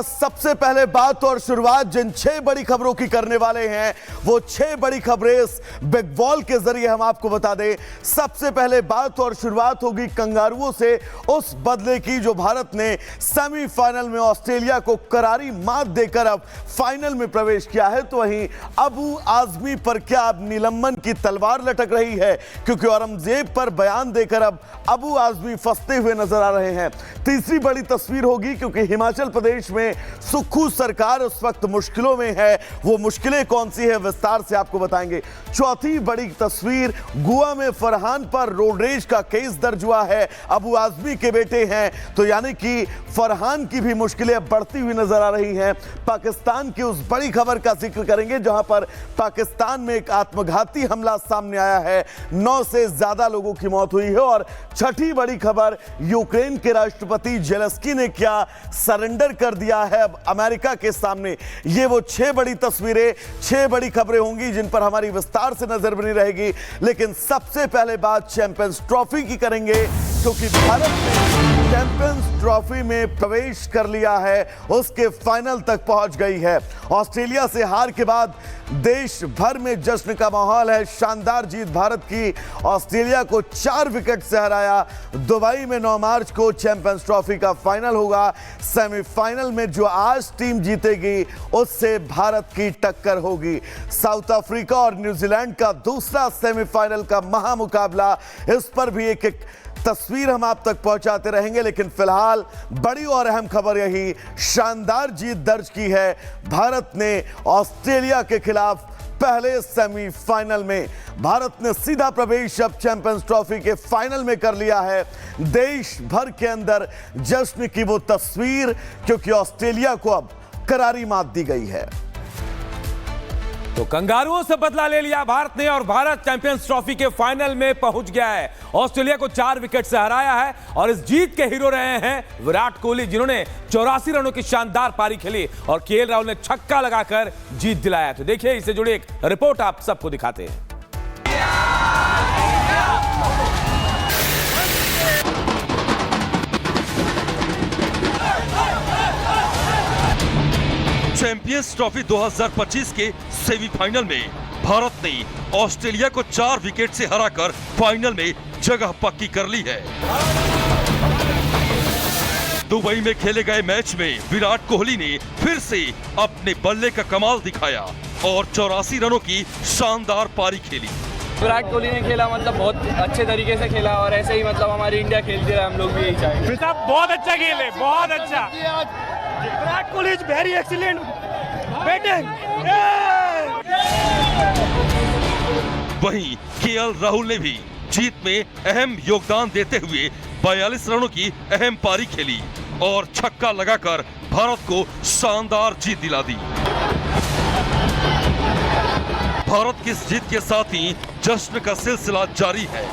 सबसे पहले बात और शुरुआत जिन 6 बड़ी खबरों की करने वाले हैं, वो 6 बड़ी खबरें इस बिग बॉल के जरिए हम आपको बता दें। सबसे पहले बात और शुरुआत होगी कंगारुओं से, उस बदले की जो भारत ने सेमीफाइनल में ऑस्ट्रेलिया को करारी मात देकर अब फाइनल में प्रवेश किया है। तो वहीं अबू आजमी पर क्या अब निलंबन की तलवार लटक रही है, क्योंकि औरंगजेब पर बयान देकर अब अबू आजमी फंसते हुए नजर आ रहे हैं। तीसरी बड़ी तस्वीर होगी, क्योंकि हिमाचल प्रदेश में सुक्खू सरकार उस वक्त मुश्किलों में है, वो मुश्किलें कौन सी है विस्तार से आपको बताएंगे। चौथी बड़ी तस्वीर, गोवा में फरहान पर रोड रेज का केस दर्ज हुआ है, अबू आजमी के बेटे हैं, तो यानी कि फरहान की भी मुश्किलें बढ़ती हुई नजर आ रही हैं। पाकिस्तान की उस बड़ी खबर का जिक्र करेंगे जहां पर पाकिस्तान में एक आत्मघाती हमला सामने आया है, 9 से ज्यादा लोगों की मौत हुई है। और छठी बड़ी खबर, यूक्रेन के राष्ट्रपति जेलेंस्की ने क्या सरेंडर कर दिया है अब अमेरिका के सामने। ये वो 6 बड़ी तस्वीरें, 6 बड़ी खबरें होंगी जिन पर हमारी विस्तार से नजर बनी रहेगी। लेकिन सबसे पहले बात चैंपियंस ट्रॉफी की करेंगे, क्योंकि भारत ने चैंपियंस ट्रॉफी में प्रवेश कर लिया है, उसके फाइनल तक पहुंच गई है। ऑस्ट्रेलिया से हार के बाद देश भर में जश्न का माहौल है। शानदार जीत भारत की, ऑस्ट्रेलिया को 4 विकेट से हराया। दुबई में 9 मार्च को चैंपियंस ट्रॉफी का फाइनल होगा। सेमीफाइनल में जो आज टीम जीतेगी उससे भारत की टक्कर होगी। साउथ अफ्रीका और न्यूजीलैंड का दूसरा सेमीफाइनल का महामुकाबला, इस पर भी एक तस्वीर हम आप तक पहुंचाते रहेंगे। लेकिन फिलहाल बड़ी और अहम खबर यही, शानदार जीत दर्ज की है भारत ने ऑस्ट्रेलिया के खिलाफ। पहले सेमीफाइनल में भारत ने सीधा प्रवेश अब चैंपियंस ट्रॉफी के फाइनल में कर लिया है। देश भर के अंदर जश्न की वो तस्वीर, क्योंकि ऑस्ट्रेलिया को अब करारी मात दी गई है। तो कंगारुओं से बदला ले लिया भारत ने और भारत चैंपियंस ट्रॉफी के फाइनल में पहुंच गया है। ऑस्ट्रेलिया को 4 विकेट से हराया है और इस जीत के हीरो रहे हैं विराट कोहली, जिन्होंने 84 रनों की शानदार पारी खेली और केएल राहुल ने छक्का लगाकर जीत दिलाया। तो देखिए, इससे जुड़ी एक रिपोर्ट आप सबको दिखाते हैं। चैंपियंस ट्रॉफी 2025 के सेमीफाइनल में भारत ने ऑस्ट्रेलिया को 4 विकेट से हराकर फाइनल में जगह पक्की कर ली है। दुबई में खेले गए मैच में विराट कोहली ने फिर से अपने बल्ले का कमाल दिखाया और 84 रनों की शानदार पारी खेली। विराट कोहली ने खेला, मतलब बहुत अच्छे तरीके से खेला और ऐसे ही मतलब हमारी इंडिया खेलती रहे, हम लोग भी यही चाहेंगे। बहुत अच्छा खेले, बहुत अच्छा। Virat Kohli is very excellent batting. वहीं केएल राहुल ने भी जीत में अहम योगदान देते हुए 42 रनों की अहम पारी खेली और छक्का लगाकर भारत को शानदार जीत दिला दी। भारत की इस जीत के साथ ही जश्न का सिलसिला जारी है।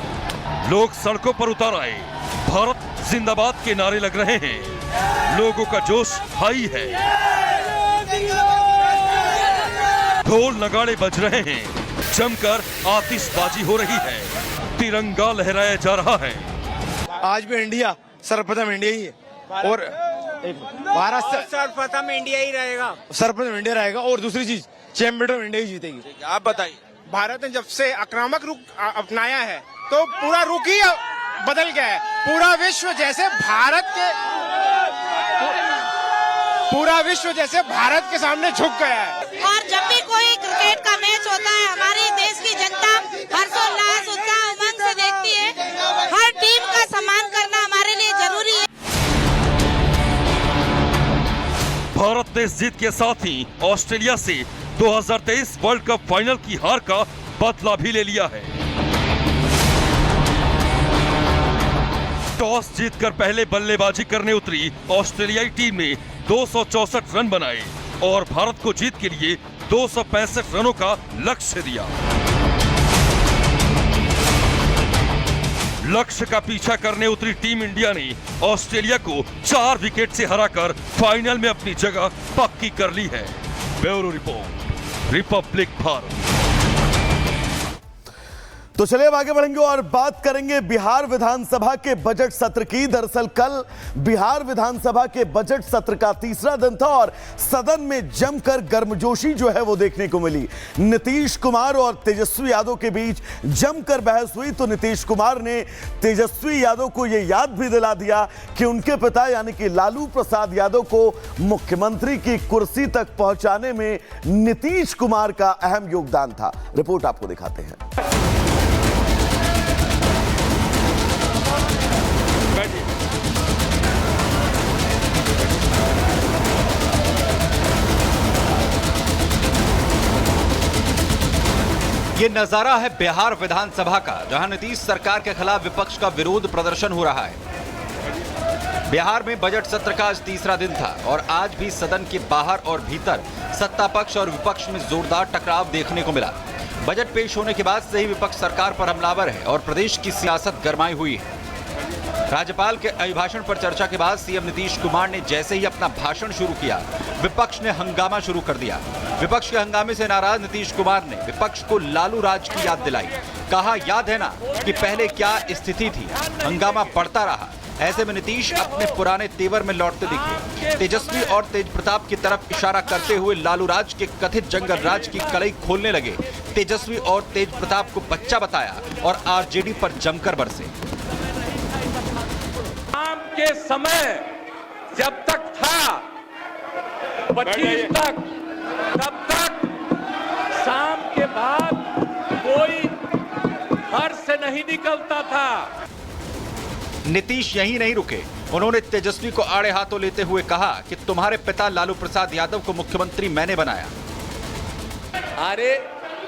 लोग सड़कों पर उतर आए, भारत जिंदाबाद के नारे लग रहे हैं, लोगों का जोश हाई है, ढोल नगाड़े बज रहे हैं, जमकर आतिशबाजी हो रही है, तिरंगा लहराया जा रहा है। आज भी इंडिया सर्वप्रथम इंडिया ही है और भारत सर्वप्रथम इंडिया ही रहेगा, सर्वप्रथम इंडिया रहेगा। और दूसरी चीज, चैंपियन इंडिया ही जीतेगी। आप बताइए। भारत ने जब से आक्रामक रुख अपनाया है तो पूरा रुख ही बदल गया है। पूरा विश्व जैसे भारत के सामने झुक गया है। और जब भी कोई क्रिकेट का मैच होता है, हमारे देश की जनता हर्षोल्लास, उत्साह, उमंग से देखती है। हर टीम का सम्मान करना हमारे लिए जरूरी है। भारत ने इस जीत के साथ ही ऑस्ट्रेलिया से 2023 वर्ल्ड कप फाइनल की हार का बदला भी ले लिया है। टॉस जीतकर पहले बल्लेबाजी करने उतरी ऑस्ट्रेलियाई टीम ने 264 रन बनाए और भारत को जीत के लिए 265 रनों का लक्ष्य दिया। लक्ष्य का पीछा करने उतरी टीम इंडिया ने ऑस्ट्रेलिया को 4 विकेट से हराकर फाइनल में अपनी जगह पक्की कर ली है। Bureau report, Republic Bharat. तो चलिए अब आगे बढ़ेंगे और बात करेंगे बिहार विधानसभा के बजट सत्र की। दरअसल कल बिहार विधानसभा के बजट सत्र का तीसरा दिन था और सदन में जमकर गर्मजोशी जो है वो देखने को मिली। नीतीश कुमार और तेजस्वी यादव के बीच जमकर बहस हुई तो नीतीश कुमार ने तेजस्वी यादव को यह याद भी दिला दिया कि उनके पिता यानी कि लालू प्रसाद यादव को मुख्यमंत्री की कुर्सी तक पहुंचाने में नीतीश कुमार का अहम योगदान था। रिपोर्ट आपको दिखाते हैं। ये नजारा है बिहार विधानसभा का, जहां नीतीश सरकार के खिलाफ विपक्ष का विरोध प्रदर्शन हो रहा है। बिहार में बजट सत्र का आज तीसरा दिन था और आज भी सदन के बाहर और भीतर सत्ता पक्ष और विपक्ष में जोरदार टकराव देखने को मिला। बजट पेश होने के बाद से ही विपक्ष सरकार पर हमलावर है और प्रदेश की सियासत गरमाई हुई है। राज्यपाल के अभिभाषण पर चर्चा के बाद सीएम नीतीश कुमार ने जैसे ही अपना भाषण शुरू किया, विपक्ष ने हंगामा शुरू कर दिया। विपक्ष के हंगामे से नाराज नीतीश कुमार ने विपक्ष को लालू राज की याद दिलाई। कहा, याद है ना कि पहले क्या स्थिति थी। हंगामा बढ़ता रहा। ऐसे में नीतीश अपने पुराने तेवर में लौटते दिखे। तेजस्वी और तेज प्रताप की तरफ इशारा करते हुए लालू राज के कथित जंगल राज की कलई खोलने लगे। तेजस्वी और तेज प्रताप को बच्चा बताया और आरजेडी पर जमकर बरसे। शाम के समय जब तक था 25 तक, तब तक शाम के बाद कोई घर से नहीं निकलता था। नीतीश यहीं नहीं रुके। उन्होंने तेजस्वी को आड़े हाथों लेते हुए कहा कि तुम्हारे पिता लालू प्रसाद यादव को मुख्यमंत्री मैंने बनाया। अरे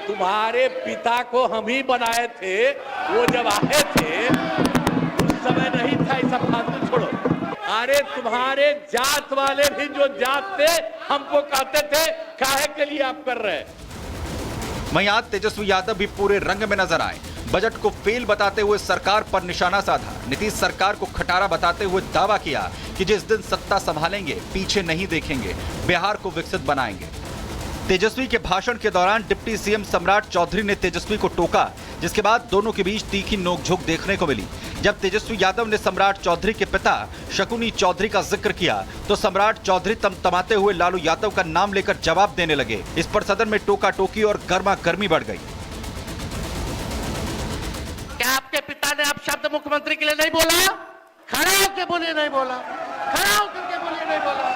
तुम्हारे पिता को हम ही बनाए थे। वो जब आए थे उस समय नहीं था। ये सब फालतू छोड़ो। अरे तुम्हारे जात वाले भी जो जात थे हमको कहते थे काहे के लिए आप कर रहे। वहीं आज तेजस्वी यादव भी पूरे रंग में नजर आए। बजट को फेल बताते हुए सरकार पर निशाना साधा। नीतीश सरकार को खटारा बताते हुए दावा किया कि जिस दिन सत्ता संभालेंगे पीछे नहीं देखेंगे, बिहार को विकसित बनाएंगे। तेजस्वी के भाषण के दौरान डिप्टी सीएम सम्राट चौधरी ने तेजस्वी को टोका, जिसके बाद दोनों के बीच तीखी नोकझोंक देखने को मिली। जब तेजस्वी यादव ने सम्राट चौधरी के पिता शकुनी चौधरी का जिक्र किया तो सम्राट चौधरी तमतमाते हुए लालू यादव का नाम लेकर जवाब देने लगे। इस पर सदन में टोका टोकी और गर्मा गर्मी बढ़ गई। क्या आपके पिता ने आप शब्द मुख्यमंत्री के लिए नहीं बोला? खड़ा होकर बोले नहीं बोला, खड़ा होकर के बोले नहीं बोला,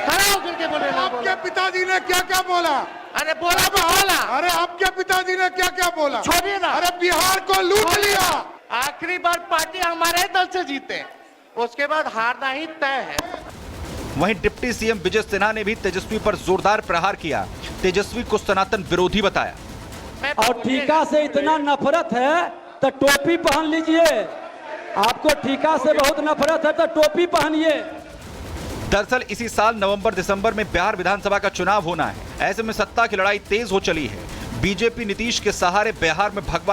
खड़ा होकर के बोले नहीं बोला। आपके पिताजी ने क्या क्या बोला? अरे बोला तो बोला। अरे आपके पिताजी ने क्या क्या बोला? छोड़िए ना। अरे बिहार को लूट लिया। आखिरी बार पार्टी हमारे दल से जीते, उसके बाद हारना ही तय है। वहीं डिप्टी सीएम विजय सिन्हा ने भी तेजस्वी पर जोरदार प्रहार किया। तेजस्वी को सनातन विरोधी बताया। और ठीका से इतना नफरत है तो टोपी पहन लीजिए। आपको ठीका से बहुत नफरत है तो टोपी पहनिए। दरअसल इसी साल नवंबर दिसंबर में बिहार विधानसभा का चुनाव होना है। ऐसे में सत्ता की लड़ाई तेज हो चली है। बीजेपी नीतीश के सहारे बिहार में भगवा